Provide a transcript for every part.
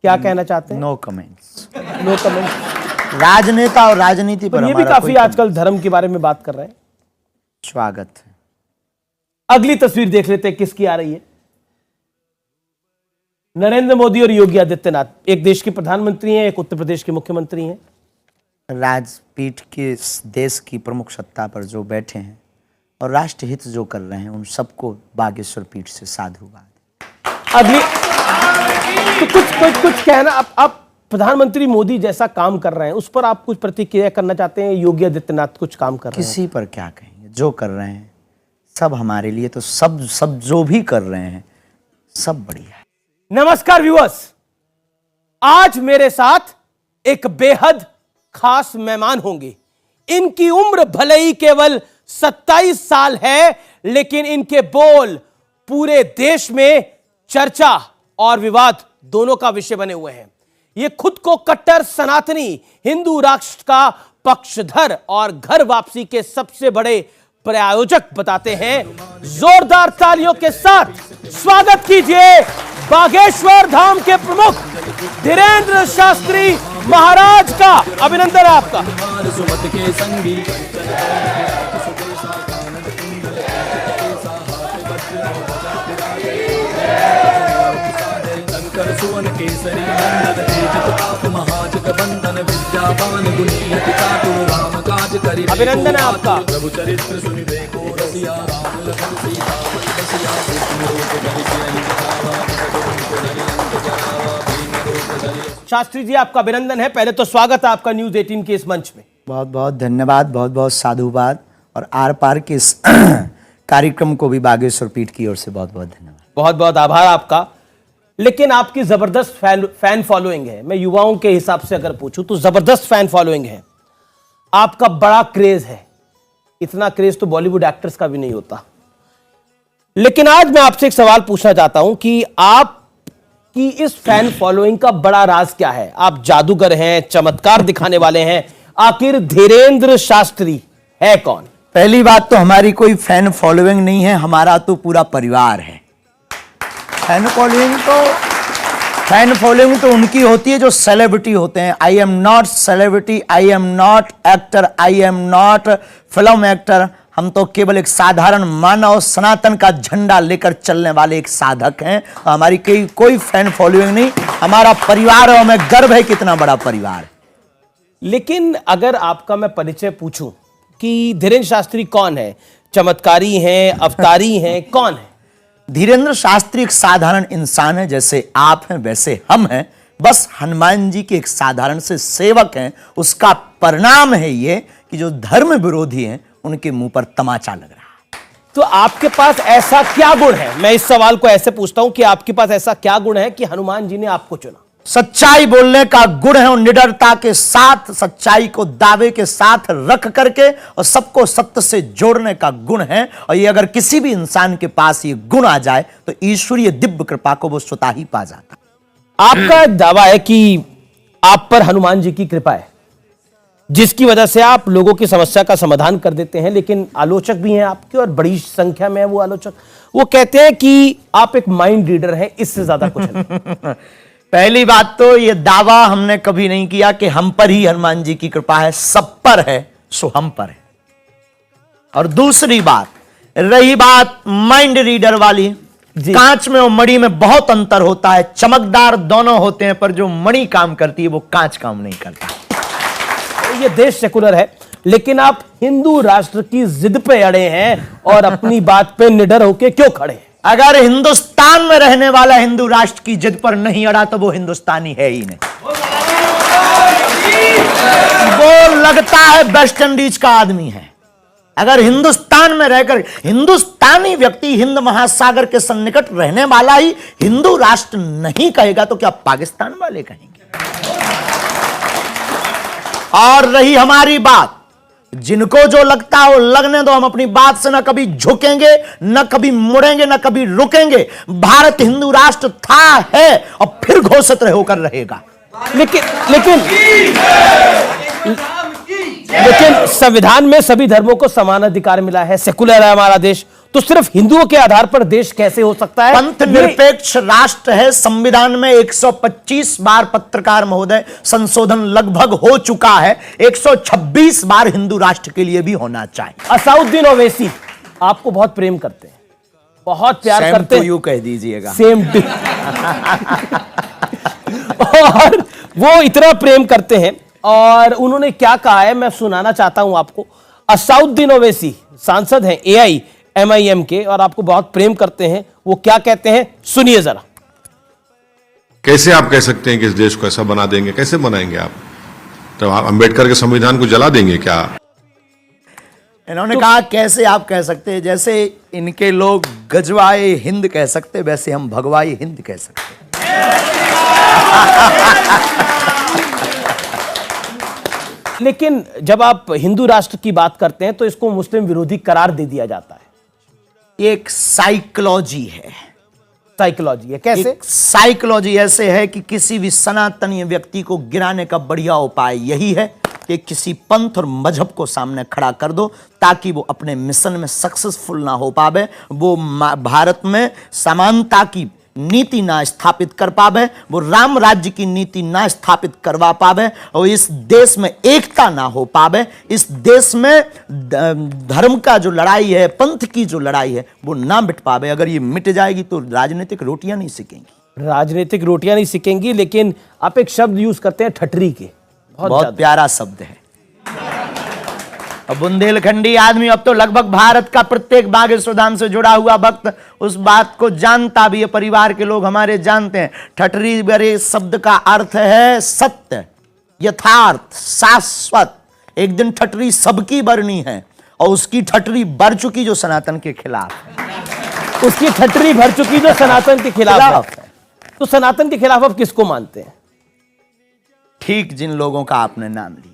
क्या कहना चाहते हैं? No comments. No comments. राजनेता और राजनीति पर ये भी काफी आजकल धर्म के बारे में बात कर रहे हैं। स्वागत है। अगली तस्वीर देख लेते हैं किसकी आ रही है। नरेंद्र मोदी और योगी आदित्यनाथ, एक देश के प्रधानमंत्री हैं, एक उत्तर प्रदेश के मुख्यमंत्री हैं। राजपीठ के इस देश की प्रमुख सत्ता पर जो बैठे हैं और राष्ट्रहित जो कर रहे हैं, उन सबको बागेश्वर पीठ से साधुवाद। अगली तो कुछ कहना, आप प्रधानमंत्री मोदी जैसा काम कर रहे हैं, उस पर आप कुछ प्रतिक्रिया करना चाहते हैं? योगी आदित्यनाथ कुछ काम कर रहे हैं, किसी पर क्या कहेंगे? जो कर रहे हैं सब हमारे लिए, तो सब जो भी कर रहे हैं सब बढ़िया है। नमस्कार व्यूअर्स, आज मेरे साथ एक बेहद खास मेहमान होंगे। इनकी उम्र भले ही केवल 27 साल है, लेकिन इनके बोल पूरे देश में चर्चा और विवाद दोनों का विषय बने हुए हैं। ये खुद को कट्टर सनातनी हिंदू राष्ट्र का पक्षधर और घर वापसी के सबसे बड़े प्रायोजक बताते हैं। जोरदार तालियों के साथ स्वागत कीजिए बागेश्वर धाम के प्रमुख धीरेंद्र शास्त्री महाराज का। अभिनंदन है आपका। अभिनंदन है आपका। शास्त्री जी, आपका अभिनंदन है। पहले तो स्वागत है आपका न्यूज 18 के इस मंच में। बहुत बहुत धन्यवाद, बहुत बहुत साधुवाद, और आर पार के इस कार्यक्रम को भी बागेश्वर पीठ की ओर से बहुत बहुत धन्यवाद। बहुत बहुत आभार आपका। लेकिन आपकी जबरदस्त फैन फॉलोइंग है। मैं युवाओं के हिसाब से अगर पूछूं तो जबरदस्त फैन फॉलोइंग है। आपका बड़ा क्रेज है। इतना क्रेज तो बॉलीवुड एक्टर्स का भी नहीं होता। लेकिन आज मैं आपसे एक सवाल पूछना चाहता हूं कि आपकी इस फैन फॉलोइंग का बड़ा राज क्या है? आप जादूगर हैं, चमत्कार दिखाने वाले हैं, आखिर धीरेंद्र शास्त्री है कौन? पहली बात तो हमारी कोई फैन फॉलोइंग नहीं है, हमारा तो पूरा परिवार है। फैन फॉलोइंग तो उनकी होती है जो सेलिब्रिटी होते हैं। I am not celebrity, I am not actor, I am not film actor. हम तो केवल एक साधारण मानव सनातन का झंडा लेकर चलने वाले एक साधक हैं। हमारी कोई फैन फॉलोइंग नहीं, हमारा परिवार है और हमें गर्व है कितना बड़ा परिवार है। लेकिन अगर आपका मैं परिचय पूछूं कि धीरेंद्र शास्त्री कौन है, चमत्कारी हैं, अवतारी हैं, कौन है? धीरेंद्र शास्त्री एक साधारण इंसान है, जैसे आप हैं वैसे हम हैं। बस हनुमान जी के एक साधारण से सेवक हैं। उसका परिणाम है ये कि जो धर्म विरोधी हैं उनके मुंह पर तमाचा लग रहा है। तो आपके पास ऐसा क्या गुण है? मैं इस सवाल को ऐसे पूछता हूं कि आपके पास ऐसा क्या गुण है कि हनुमान जी ने आपको चुना? सच्चाई बोलने का गुण है और निडरता के साथ सच्चाई को दावे के साथ रख करके और सबको सत्य से जोड़ने का गुण है। और ये अगर किसी भी इंसान के पास ये गुण आ जाए तो ईश्वरीय दिव्य कृपा को वो स्वतः ही पा जाता है। आपका दावा है कि आप पर हनुमान जी की कृपा है, जिसकी वजह से आप लोगों की समस्या का समाधान कर देते हैं। लेकिन आलोचक भी हैं आपके, और बड़ी संख्या में है वो आलोचक। वो कहते हैं कि आप एक माइंड रीडर हैं, इससे ज्यादा कुछ नहीं। पहली बात तो ये दावा हमने कभी नहीं किया कि हम पर ही हनुमान जी की कृपा है। सब पर है सो हम पर है। और दूसरी बात, रही बात माइंड रीडर वाली, कांच में और मणि में बहुत अंतर होता है। चमकदार दोनों होते हैं, पर जो मणि काम करती है वो कांच काम नहीं करता। ये देश सेकुलर है, लेकिन आप हिंदू राष्ट्र की जिद पे अड़े हैं और अपनी बात पे निडर होके क्यों खड़े हैं? अगर हिंदुस्तान में रहने वाला हिंदू राष्ट्र की जिद पर नहीं अड़ा तो वो हिंदुस्तानी है ही नहीं। वो लगता है वेस्ट इंडीज का आदमी है। अगर हिंदुस्तान में रहकर हिंदुस्तानी व्यक्ति हिंद महासागर के सन्निकट रहने वाला ही हिंदू राष्ट्र नहीं कहेगा तो क्या पाकिस्तान वाले कहेंगे? और रही हमारी बात, जिनको जो लगता हो लगने दो। हम अपनी बात से न कभी झुकेंगे, न कभी मुड़ेंगे, न कभी रुकेंगे। भारत हिंदू राष्ट्र था, है और फिर घोषित होकर रहेगा। लेकिन संविधान में सभी धर्मों को समान अधिकार मिला है, सेकुलर है हमारा देश। तो सिर्फ हिंदुओं के आधार पर देश कैसे हो सकता है? पंथ निरपेक्ष राष्ट्र है। संविधान में 125 बार पत्रकार महोदय संशोधन लगभग हो चुका है, 126 बार हिंदू राष्ट्र के लिए भी होना चाहिए। असाउद्दीन ओवैसी आपको बहुत प्रेम करते हैं, बहुत प्यार करते हैं। यू कह दीजिएगा। Same to. और वो इतना प्रेम करते हैं और उन्होंने क्या कहा है मैं सुनाना चाहता हूं आपको। असाउद्दीन ओवैसी सांसद हैं AIMIM के और आपको बहुत प्रेम करते हैं। वो क्या कहते हैं सुनिए जरा। कैसे आप कह सकते हैं कि इस देश को ऐसा बना देंगे? कैसे बनाएंगे आप? तो आप अंबेडकर के संविधान को जला देंगे क्या? इन्होंने कहा कैसे आप कह सकते हैं, जैसे इनके लोग गजवाए हिंद कह सकते वैसे हम भगवाई हिंद कह सकते। लेकिन जब आप हिंदू राष्ट्र की बात करते हैं तो इसको मुस्लिम विरोधी करार दे दिया जाता है। एक साइकोलॉजी है। साइकोलॉजी है कैसे? एक साइकोलॉजी ऐसे है कि किसी भी सनातनी व्यक्ति को गिराने का बढ़िया उपाय यही है कि किसी पंथ और मजहब को सामने खड़ा कर दो ताकि वो अपने मिशन में सक्सेसफुल ना हो पावे, वो भारत में समानता की नीति ना स्थापित कर पावे, वो राम राज्य की नीति ना स्थापित करवा पावे और इस देश में एकता ना हो पावे, इस देश में धर्म का जो लड़ाई है, पंथ की जो लड़ाई है वो ना मिट पावे। अगर ये मिट जाएगी तो राजनीतिक रोटियां नहीं सिकेंगी। राजनीतिक रोटियां नहीं सिकेंगी। लेकिन आप एक शब्द यूज करते हैं ठटरी के, बहुत प्यारा शब्द है। अब बुंदेलखंडी आदमी अब तो लगभग भारत का प्रत्येक बागेश्वरधाम से जुड़ा हुआ भक्त उस बात को जानता भी है, परिवार के लोग हमारे जानते हैं। ठटरी बरे शब्द का अर्थ है सत्य, यथार्थ, शाश्वत। एक दिन ठटरी सबकी बरनी है और उसकी ठटरी भर चुकी जो सनातन के खिलाफ है। उसकी ठटरी भर चुकी जो सनातन के खिलाफ है। तो सनातन के खिलाफ आप किसको मानते हैं? ठीक जिन लोगों का आपने नाम लिया।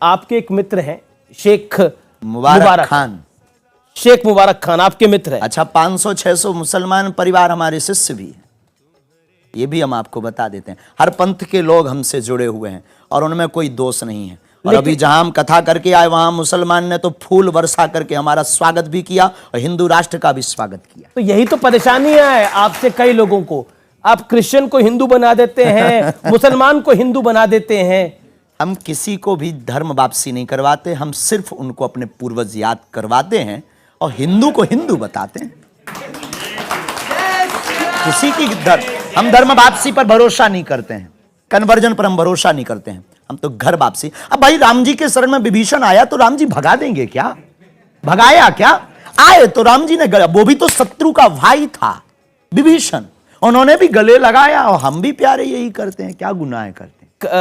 आपके एक मित्र हैं शेख मुबारक खान। शेख मुबारक खान आपके मित्र हैं। अच्छा, 500-600 मुसलमान परिवार हमारे शिष्य भी हैं, ये भी हम आपको बता देते हैं। हर पंथ के लोग हमसे जुड़े हुए हैं और उनमें कोई दोष नहीं है। और अभी जहां हम कथा करके आए वहां मुसलमान ने तो फूल वर्षा करके हमारा स्वागत भी किया और हिंदू राष्ट्र का भी स्वागत किया। तो यही तो परेशानी है आपसे कई लोगों को। आप क्रिश्चियन को हिंदू बना देते हैं, मुसलमान को हिंदू बना देते हैं। हम किसी को भी धर्म वापसी नहीं करवाते, हम सिर्फ उनको अपने पूर्वज याद करवाते हैं और हिंदू को हिंदू बताते हैं। किसी की हम धर्म वापसी पर भरोसा नहीं करते हैं, कन्वर्जन पर हम भरोसा नहीं करते हैं, हम तो घर वापसी। अब भाई राम जी के शरण में विभीषण आया तो राम जी भगा देंगे क्या? भगाया क्या? आए तो राम जी ने गले, वो भी तो शत्रु का भाई था विभीषण, उन्होंने भी गले लगाया और हम भी प्यारे यही करते हैं, क्या गुनाह करते हैं।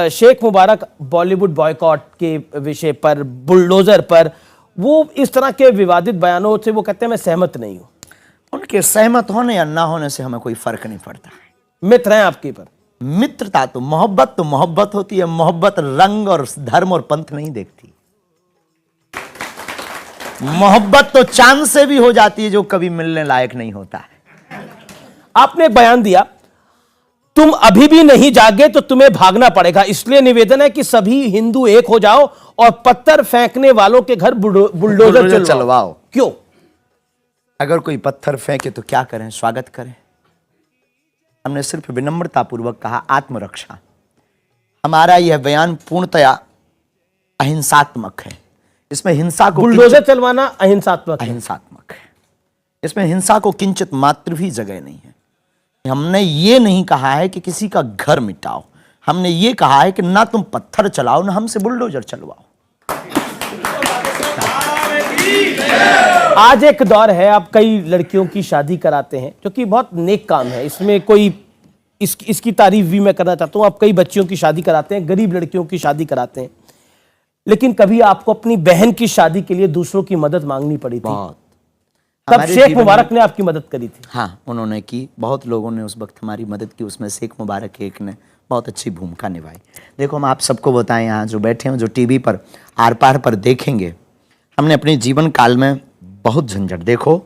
शेख मुबारक बॉलीवुड बॉयकॉट के विषय पर, बुलडोजर पर, वो इस तरह के विवादित बयानों से वो कहते हैं मैं सहमत नहीं हूं। उनके सहमत होने या ना होने से हमें कोई फर्क नहीं पड़ता है। मित्र हैं आपके पर। मित्रता तो मोहब्बत होती है। मोहब्बत रंग और धर्म और पंथ नहीं देखती। मोहब्बत तो चांद से भी हो जाती है जो कभी मिलने लायक नहीं होता है। आपने एक बयान दिया, तुम अभी भी नहीं जागे तो तुम्हें भागना पड़ेगा, इसलिए निवेदन है कि सभी हिंदू एक हो जाओ और पत्थर फेंकने वालों के घर बुलडोजर चलवाओ। क्यों? अगर कोई पत्थर फेंके तो क्या करें? स्वागत करें। हमने सिर्फ विनम्रता पूर्वक कहा आत्मरक्षा। हमारा यह बयान पूर्णतया अहिंसात्मक है। इसमें हिंसा को, बुलडोजर चलवाना अहिंसात्मक है। इसमें हिंसा को किंचित मात्र भी जगह नहीं है। हमने ये नहीं कहा है कि किसी का घर मिटाओ, हमने ये कहा है कि ना तुम पत्थर चलाओ ना हमसे बुलडोजर चलवाओ। आज एक दौर है, आप कई लड़कियों की शादी कराते हैं जो कि बहुत नेक काम है, इसमें कोई इसकी तारीफ भी मैं करना चाहता हूं। आप कई बच्चियों की शादी कराते हैं, गरीब लड़कियों की शादी कराते हैं, लेकिन कभी आपको अपनी बहन की शादी के लिए दूसरों की मदद मांगनी पड़ी थी? तब शेख मुबारक ने आपकी मदद करी थी। हाँ, उन्होंने की। बहुत लोगों ने उस वक्त हमारी मदद की, उसमें शेख मुबारक एक ने बहुत अच्छी भूमिका निभाई। देखो, हम आप सबको बताएं, यहाँ जो बैठे हैं, जो टीवी पर आर पार पर देखेंगे, हमने अपने जीवन काल में बहुत झंझट। देखो,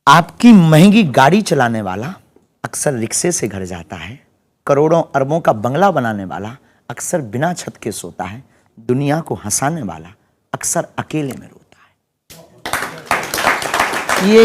आपकी महंगी गाड़ी चलाने वाला अक्सर रिक्शे से घर जाता है, करोड़ों अरबों का बंगला बनाने वाला अक्सर बिना छत के सोता है, दुनिया को हंसाने वाला अक्सर अकेले में रोता है। ये